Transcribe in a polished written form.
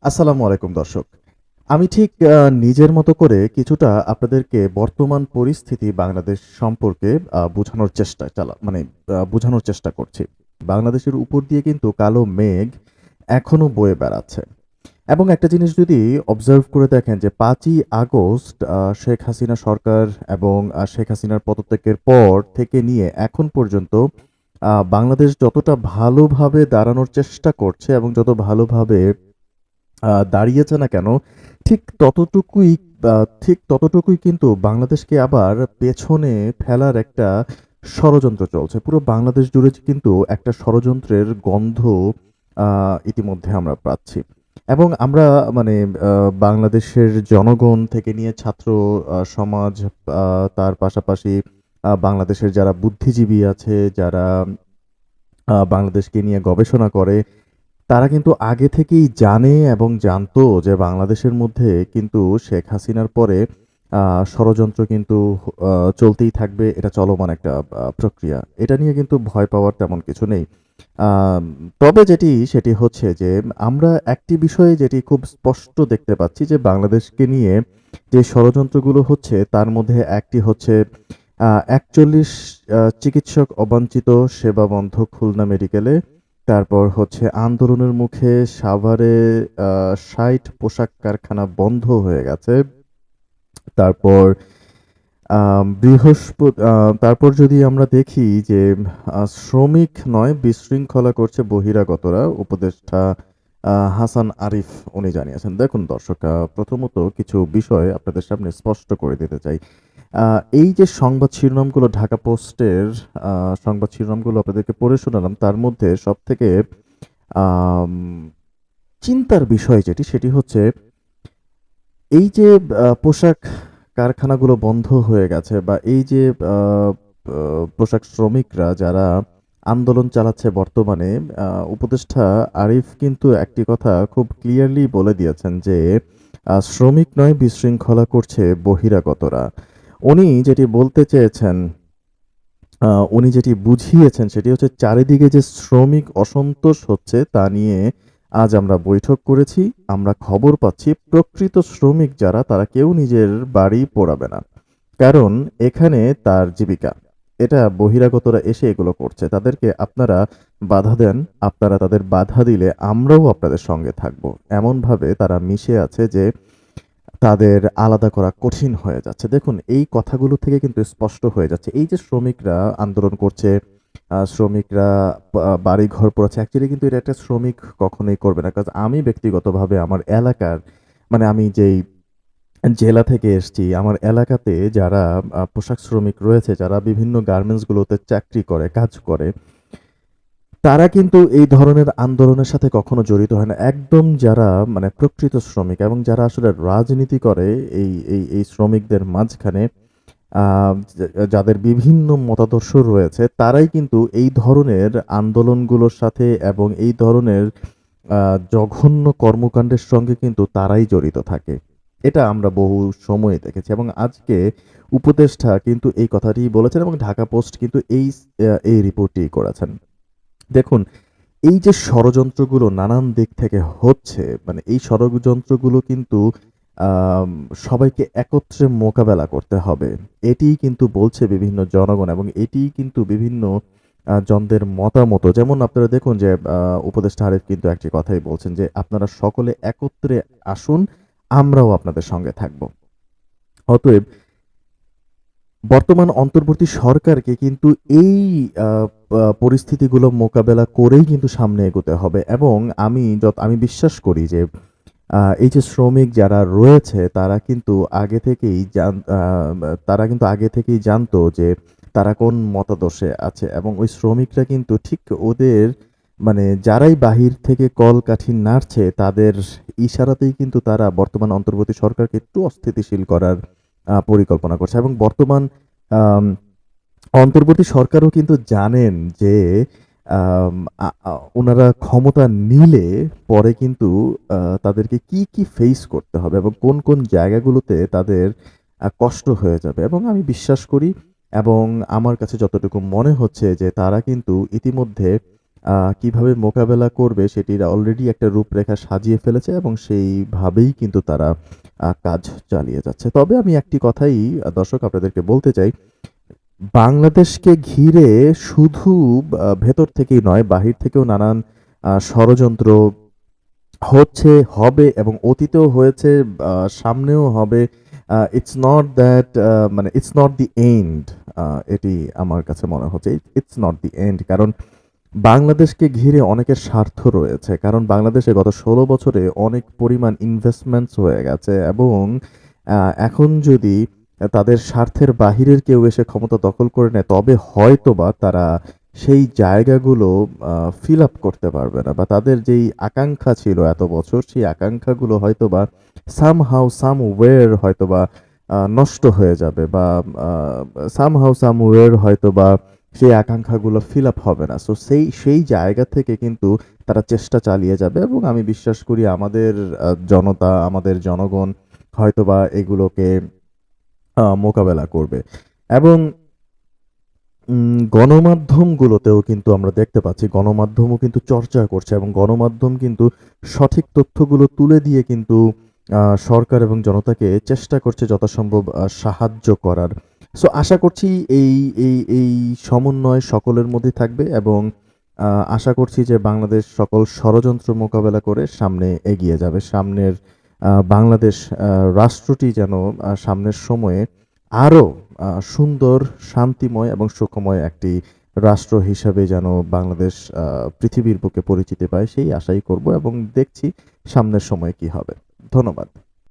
আসসালামু আলাইকুম দর্শক। আমি ঠিক নিজের মতো করে কিছুটা আপনাদেরকে বর্তমান পরিস্থিতি বাংলাদেশ সম্পর্কে বোঝানোর চেষ্টা করছি। বাংলাদেশের উপর দিয়ে কিন্তু কালো মেঘ এখনো বয়ে বেড়াচ্ছে। এবং একটা জিনিস যদি অবজার্ভ করে দেখেন যে ৫ই আগস্ট শেখ হাসিনা সরকার এবং শেখ হাসিনার পদত্যাগের পর থেকে নিয়ে এখন পর্যন্ত বাংলাদেশ যতটা ভালোভাবে দাঁড়ানোর চেষ্টা করছে এবং যত ভালোভাবে দাঁড়িয়েছে না কেন, ঠিক ততটুকুই আ ঠিক ততটুকুই কিন্তু বাংলাদেশকে আবার পেছনে ফেলার একটা ষড়যন্ত্র চলছে। পুরো বাংলাদেশ জুড়ে কিন্তু একটা ষড়যন্ত্রের গন্ধ আ ইতিমধ্যে আমরা পাচ্ছি। এবং আমরা মানে আ বাংলাদেশের জনগণ থেকে নিয়ে ছাত্র সমাজ, আ তার পাশাপাশি বাংলাদেশের যারা বুদ্ধিজীবী আছে, যারা বাংলাদেশকে নিয়ে গবেষণা করে তারা কিন্তু আগে থেকেই জানে এবং জানতো যে বাংলাদেশের মধ্যে কিন্তু শেখ হাসিনার পরে আ ষড়যন্ত্র কিন্তু আ চলতেই থাকবে। এটা চলমান একটা প্রক্রিয়া। এটা নিয়ে কিন্তু ভয় পাওয়ার তেমন কিছু নেই। আম তবে সেটি হচ্ছে যে আমরা একটি বিষয়ে যেটি খুব স্পষ্ট দেখতে পাচ্ছি যে বাংলাদেশকে নিয়ে যে ষড়যন্ত্রগুলো হচ্ছে তার মধ্যে একটি হচ্ছে ৪১ চিকিৎসক অবাঞ্ছিত সেবা বন্ধ খুলনা মেডিকেলে। তারপর হচ্ছে আন্দোলনের মুখে সাভারে আ ৬০ পোশাক কারখানা বন্ধ হয়ে গেছে। তারপর তারপর যদি আমরা দেখি যে শ্রমিক নয় বিশৃঙ্খলা করছে বহিরাগতরা, উপদেষ্টা হাসান আরিফ উনি জানিয়েছেন। দেখুন দর্শক, প্রথমত কিছু বিষয় আপনাদের সামনে স্পষ্ট করে দিতে চাই। আ এই যে সংবাদ শিরোনামগুলো ঢাকা পোস্টের আ সংবাদ শিরোনামগুলো আপনাদেরকে পড়ে শোনালাম, তার মধ্যে সবথেকে আম চিন্তার বিষয় সেটি হচ্ছে এই যে পোশাক কারখানাগুলো বন্ধ হয়ে গেছে বা এই যে আ আ পোশাক শ্রমিকরা যারা আন্দোলন চালাচ্ছে বর্তমানে, উপদেষ্টা আরিফ কিন্তু একটি কথা খুব ক্লিয়ারলি বলে দিয়েছেন যে, শ্রমিক নয় বিশৃঙ্খলা করছে বহিরাগতরা। উনি যেটি বলতে চেয়েছেন, আ উনি যেটি বুঝিয়েছেন সেটি হচ্ছে চারিদিকে যে শ্রমিক অসন্তোষ হচ্ছে তা নিয়ে আজ আমরা বৈঠক করেছি। আমরা খবর পাচ্ছি প্রকৃত শ্রমিক যারা তারা কেউ নিজের বাড়ি পোড়াবে না। কারণ এখানে তার জীবিকা। এটা বহিরাগতরা এসে এগুলো করছে। তাদেরকে আপনারা বাধা দেন, আপনারা তাদের বাধা দিলে আমরাও আপনাদের সঙ্গে থাকব। এমনভাবে তারা মিশে আছে যে তাদের আলাদা করা কঠিন হয়ে যাচ্ছে। দেখুন এই কথাগুলো থেকে কিন্তু স্পষ্ট হয়ে যাচ্ছে। এই যে শ্রমিকরা আন্দোলন করছে, শ্রমিকরা বাড়িঘর পোড়াচ্ছে। অ্যাকচুয়ালি কিন্তু এটা একটা শ্রমিক কখনোই করবে না। কজ আমি ব্যক্তিগতভাবে আমার এলাকার আমি যেই জেলা থেকে এসছি, আমার এলাকাতে যারা পোশাক শ্রমিক রয়েছে, যারা বিভিন্ন গার্মেন্টস গুলোতে চাকরি করে, কাজ করে তারা কিন্তু এই ধরনের আন্দোলনের সাথে কখনো জড়িত হয় না। একদম যারা প্রকৃত শ্রমিক এবং যারা আসলে রাজনীতি করে এই শ্রমিকদের মাঝখানে আ যাদের বিভিন্ন মতাদর্শ রয়েছে, তারাই কিন্তু এই ধরনের আন্দোলনগুলোর সাথে এবং এই ধরনের আ জঘন্য কর্মকাণ্ডের সঙ্গে কিন্তু তারাই জড়িত থাকে। এটা আমরা বহু সময়ে দেখেছি এবং আজকে উপদেষ্টা কিন্তু এই কথাটিই বলেছেন এবং ঢাকা পোস্ট কিন্তু এই রিপোর্টটিই করেছেন। দেখুন, এই যে ষড়যন্ত্রগুলো নানান দিক থেকে হচ্ছে, এই ষড়যন্ত্রগুলো কিন্তু আম সবাইকে একত্রে মোকাবেলা করতে হবে। এটিই কিন্তু বলছে বিভিন্ন জনগণ এবং এটিই কিন্তু বিভিন্ন জনদের মতামতও। যেমন আপনারা দেখুন যে উপদেষ্টা আরিফ কিন্তু একটি কথাই বলছেন যে, "আপনারা সকলে একত্রে আসুন, আমরাও আপনাদের সঙ্গে থাকব।" অতএব বর্তমান অন্তর্বর্তী সরকারকে কিন্তু এই আ পরিস্থিতিগুলো মোকাবেলা করেই কিন্তু সামনে এগোতে হবে এবং আমি বিশ্বাস করি যে এই যে শ্রমিক যারা রয়েছে তারা কিন্তু আগে থেকেই জানতো যে তারা কোন মতাদর্শে আছে এবং ওই শ্রমিকরা কিন্তু ঠিক ওদের যারাই বাহির থেকে কলকাঠি নাড়ছে তাদের ইশারাতেই কিন্তু তারা বর্তমান অন্তর্বর্তী সরকারকে একটু অস্থিতিশীল করার পরিকল্পনা করছে এবং বর্তমান আম অন্তর্বর্তী সরকারও কিন্তু জানেন যে আম আ আ উনারা ক্ষমতা নিলে পরে কিন্তু তাদেরকে কি ফেস করতে হবে এবং কোন জায়গাগুলোতে তাদের কষ্ট হয়ে যাবে এবং আমি বিশ্বাস করি এবং আমার কাছে যতটুকু মনে হচ্ছে যে তারা কিন্তু ইতিমধ্যে কিভাবে মোকাবেলা করবে সেটির অলরেডি একটা রূপরেখা সাজিয়ে ফেলেছে এবং সেইভাবেই কিন্তু তারা কাজ চালিয়ে যাচ্ছে। তবে আমি একটি কথাই দর্শক আপনাদেরকে বলতে চাই, বাংলাদেশকে ঘিরে শুধু ভেতর থেকেই নয়, বাহির থেকেও নানান ষড়যন্ত্র হচ্ছে, হবে এবং অতীতেও হয়েছে, সামনেও হবে। ইটস নট দ্যাট মানে ইটস নট দি এন্ড। এটি আমার কাছে মনে হচ্ছে ইটস নট দি এন্ড। কারণ বাংলাদেশকে ঘিরে অনেকের স্বার্থ রয়েছে। কারণ বাংলাদেশে গত ১৬ বছরে অনেক পরিমাণ ইনভেস্টমেন্টস হয়ে গেছে এবং এখন যদি তাদের স্বার্থের বাহিরের কেউ এসে ক্ষমতা দখল করে নেয়, তবে হয়তোবা তারা সেই জায়গাগুলো ফিল আপ করতে পারবে না, বা তাদের যেই আকাঙ্ক্ষা ছিল এত বছর, সেই আকাঙ্ক্ষাগুলো হয়তোবা সামহাউ সামওয়্যার হয়তোবা নষ্ট হয়ে যাবে, বা সামহাউ সামওয়্যার হয়তোবা সেই আকাঙ্ক্ষাগুলো ফিল আপ হবে না। সো সেই জায়গা থেকে কিন্তু তারা চেষ্টা চালিয়ে যাবে এবং আমি বিশ্বাস করি আমাদের জনতা, আমাদের জনগণ হয়তোবা এগুলোকে মোকাবেলা করবে। এবং গণমাধ্যমগুলোতেও কিন্তু আমরা দেখতে পাচ্ছি, গণমাধ্যমও কিন্তু চর্চা করছে এবং গণমাধ্যম কিন্তু সঠিক তথ্যগুলো তুলে দিয়ে কিন্তু সরকার এবং জনতাকে চেষ্টা করছে যথাসম্ভব সাহায্য করার। সো আশা করছি এই এই সমন্বয় সকলের মধ্যেই থাকবে এবং আশা করছি যে বাংলাদেশ সকল ষড়যন্ত্র মোকাবেলা করে সামনে এগিয়ে যাবে। সামনের বাংলাদেশ রাষ্ট্রটি যেন সামনের সময়ে আরো সুন্দর, শান্তিময় এবং সুখময় একটি রাষ্ট্র হিসাবে যেন বাংলাদেশ পৃথিবীর বুকে পরিচিতি পায়, সেই আশাই করব এবং দেখছি সামনের সময়ে কি হবে। ধন্যবাদ।